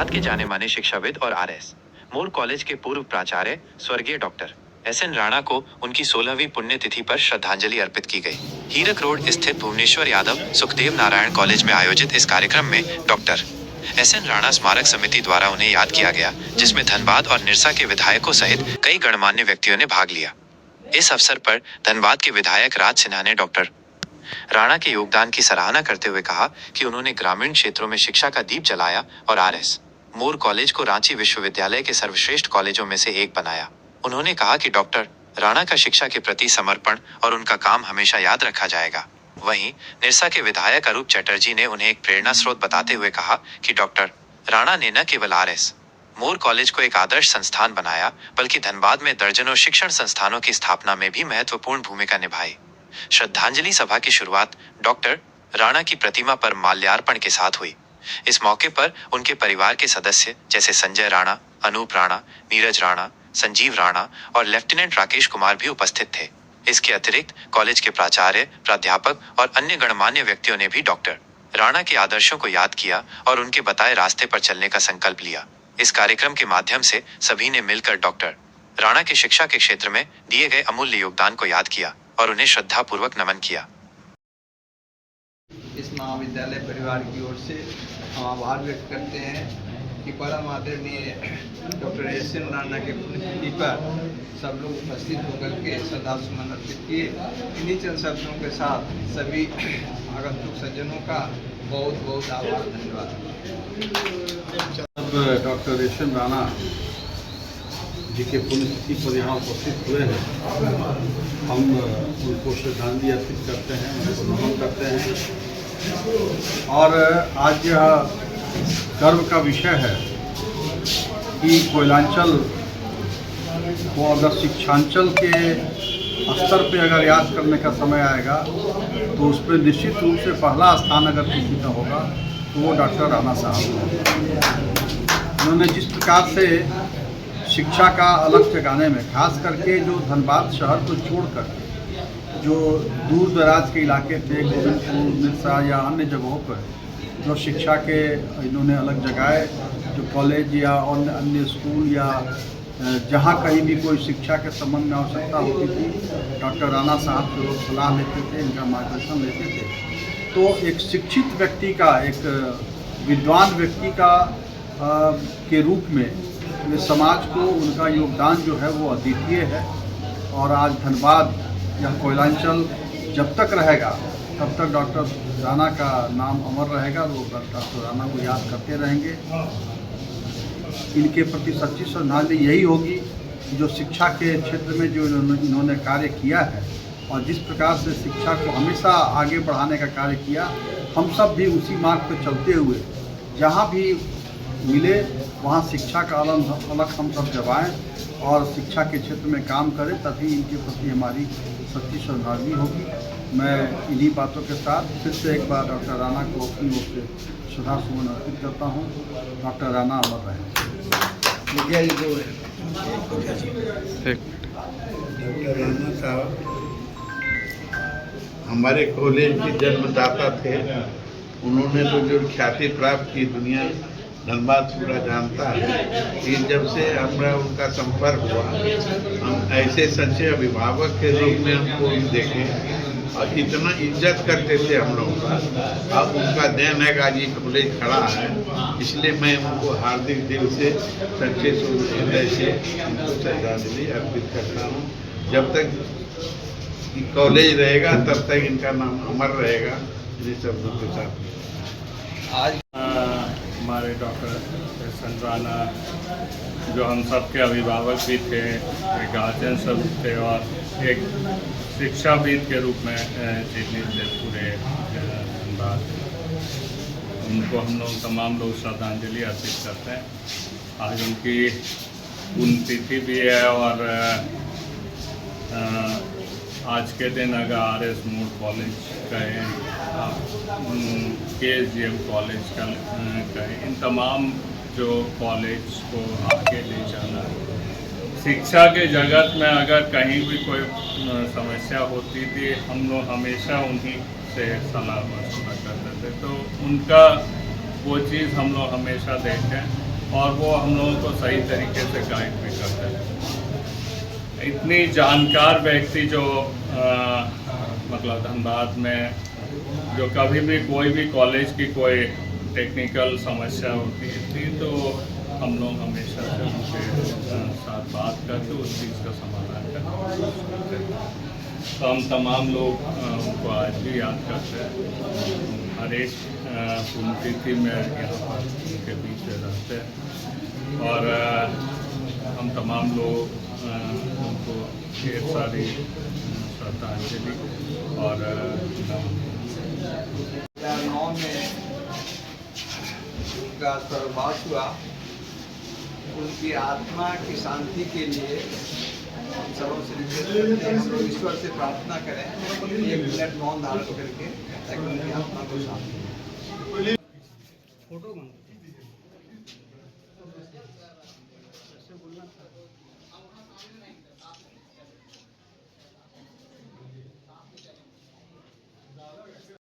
धनबाद के जाने माने शिक्षाविद और आरएस मोर कॉलेज के पूर्व प्राचार्य स्वर्गीय डॉक्टर एसएन राणा को उनकी 16वीं पुण्यतिथि पर श्रद्धांजलि अर्पित की गई। हीरक रोड स्थित भुवनेश्वर यादव सुखदेव नारायण कॉलेज में आयोजित इस कार्यक्रम में डॉक्टर एसएन राणा स्मारक समिति द्वारा उन्हें याद किया गया, जिसमें धनबाद और निरसा के विधायकों सहित कई गणमान्य व्यक्तियों ने भाग लिया। इस अवसर पर धनबाद के विधायक राज सिन्हा ने डॉक्टर राणा के योगदान की सराहना करते हुए कहा कि उन्होंने ग्रामीण क्षेत्रों में शिक्षा का दीप जलाया और आरएस मोर कॉलेज को रांची विश्वविद्यालय के सर्वश्रेष्ठ कॉलेजों में से एक बनाया। उन्होंने कहा कि डॉक्टर राणा का शिक्षा के प्रति समर्पण और उनका काम हमेशा याद रखा जाएगा। वहीं निरसा के विधायक अरूप चटर्जी ने उन्हें एक प्रेरणा स्रोत बताते हुए कहा कि डॉक्टर राणा ने न केवल आरएस मोर कॉलेज को एक आदर्श संस्थान बनाया, बल्कि धनबाद में दर्जनों शिक्षण संस्थानों की स्थापना में भी महत्वपूर्ण भूमिका निभाई। श्रद्धांजलि सभा की शुरुआत डॉक्टर राणा की प्रतिमा पर माल्यार्पण के साथ हुई। इस मौके पर उनके परिवार के सदस्य जैसे संजय राणा, अनूप राणा, नीरज राणा, संजीव राणा और लेफ्टिनेंट राकेश कुमार भी उपस्थित थे। इसके अतिरिक्त कॉलेज के प्राचार्य, प्राध्यापक और अन्य गणमान्य व्यक्तियों ने भी डॉक्टर राणा के आदर्शों को याद किया और उनके बताए रास्ते पर चलने का संकल्प लिया। इस कार्यक्रम के माध्यम से सभी ने मिलकर डॉक्टर राणा के शिक्षा के क्षेत्र में दिए गए अमूल्य योगदान को याद किया और उन्हें श्रद्धापूर्वक नमन किया। इस महाविद्यालय परिवार की ओर से हम आभार व्यक्त करते हैं कि परम आदरणीय डॉक्टर एसएन राणा के पुण्यतिथि पर सब लोग उपस्थित होकर के श्रद्धासुमन अर्पित किए। इन्हीं चंद शब्दों के साथ सभी आगंतुक सज्जनों का बहुत बहुत आभार, धन्यवाद। जब डॉक्टर एसएन राणा जी के पुण्यतिथि पर यहाँ उपस्थित हुए हैं, हम उनको श्रद्धांजलि अर्पित करते हैं, उनको नमन करते हैं। और आज यह गर्व का विषय है कि कोयलांचल को अगर शिक्षांचल के स्तर पे अगर याद करने का समय आएगा तो उस पर निश्चित रूप से पहला स्थान अगर किसी का होगा तो वो डॉक्टर राणा साहब हैं। उन्होंने जिस प्रकार से शिक्षा का अलग जगाने में, खास करके जो धनबाद शहर को छोड़कर जो दूर दराज के इलाके थे, गोविंदपुर, निरसा या अन्य जगहों पर जो शिक्षा के इन्होंने अलग जगाए, जो कॉलेज या अन्य स्कूल या जहाँ कहीं भी कोई शिक्षा के संबंध में आवश्यकता होती थी, डॉक्टर राणा साहब से लोग सलाह लेते थे, इनका मार्गदर्शन लेते थे। तो एक शिक्षित व्यक्ति का, एक विद्वान व्यक्ति का के रूप में समाज को उनका योगदान जो है वो अद्वितीय है। और आज धनबाद या कोयलांचल जब तक रहेगा तब तक डॉक्टर राणा का नाम अमर रहेगा। वो डॉक्टर राणा को याद करते रहेंगे। इनके प्रति सच्ची श्रद्धांजलि यही होगी जो शिक्षा के क्षेत्र में जो इन्होंने कार्य किया है और जिस प्रकार से शिक्षा को हमेशा आगे बढ़ाने का कार्य किया, हम सब भी उसी मार्ग पर चलते हुए जहाँ भी मिले वहाँ शिक्षा का अलग हम सब जमाएँ और शिक्षा के क्षेत्र में काम करें, तभी इनके प्रति हमारी सच्ची श्रद्धांजलि होगी। मैं इन्हीं बातों के साथ फिर से एक बार डॉक्टर राणा को अपनी ओर से श्रद्धासुमन अर्पित करता हूँ। डॉक्टर राणा अमर रहें। डॉक्टर राणा साहब हमारे कॉलेज के जन्मदाता थे। उन्होंने तो जो ख्याति प्राप्त की दुनिया धनबाद पूरा जानता है कि जब से हमारा उनका संपर्क हुआ, हम ऐसे सच्चे अभिभावक के रूप में उनको देखे और इतना इज्जत करते थे हम लोग का। अब उनका देन है कि आज ये कॉलेज खड़ा है, इसलिए मैं उनको हार्दिक दिल से सच्चे हृदय से उनको श्रद्धांजलि अर्पित करता हूँ। जब तक कॉलेज रहेगा तब तक इनका नाम अमर रहेगा। इन्हीं शब्दों के साथ आज हमारे डॉक्टर एसएन राणा जो हम सब के अभिभावक भी थे, गार्जियन सब थे और एक शिक्षाविद के रूप में चिन्हित थे पूरे धनबाद। उनको हम लोग तमाम लोग श्रद्धांजलि अर्पित करते हैं। आज उनकी पुण्यतिथि भी है और आज के दिन अगर आरएस मोर कॉलेज कहें, केएसजीएम कॉलेज का कहें, इन तमाम जो कॉलेज को आगे ले जाना, शिक्षा के जगत में अगर कहीं भी कोई समस्या होती थी, हम लोग हमेशा उन्हीं से सलाह मशवरा करते थे। तो उनका वो चीज़ हम लोग हमेशा देखें और वो हम लोगों को सही तरीके से गाइड भी करते हैं। इतनी जानकार व्यक्ति जो मतलब धनबाद में जो कभी भी कोई भी कॉलेज की कोई टेक्निकल समस्या होती थी तो हम लोग हमेशा से उनके साथ बात करके उस चीज़ का समाधान करते हैं। तो हम तमाम लोग उनको आज भी याद करते हैं। हर एक पुण्यतिथि में यहाँ पर उनके बीच में रहते हैं और हम तमाम लोग उनको ढेर सारी श्रद्धांजलि और 2009 में उनका स्वर्गवास हुआ। उनकी आत्मा की शांति के लिए हम सबों से रिक्वेस्ट करते हैं, हम लोग ईश्वर से प्रार्थना करें 1 मिनट मौन धारण करके, ताकि उनकी आत्मा को शांति मिले।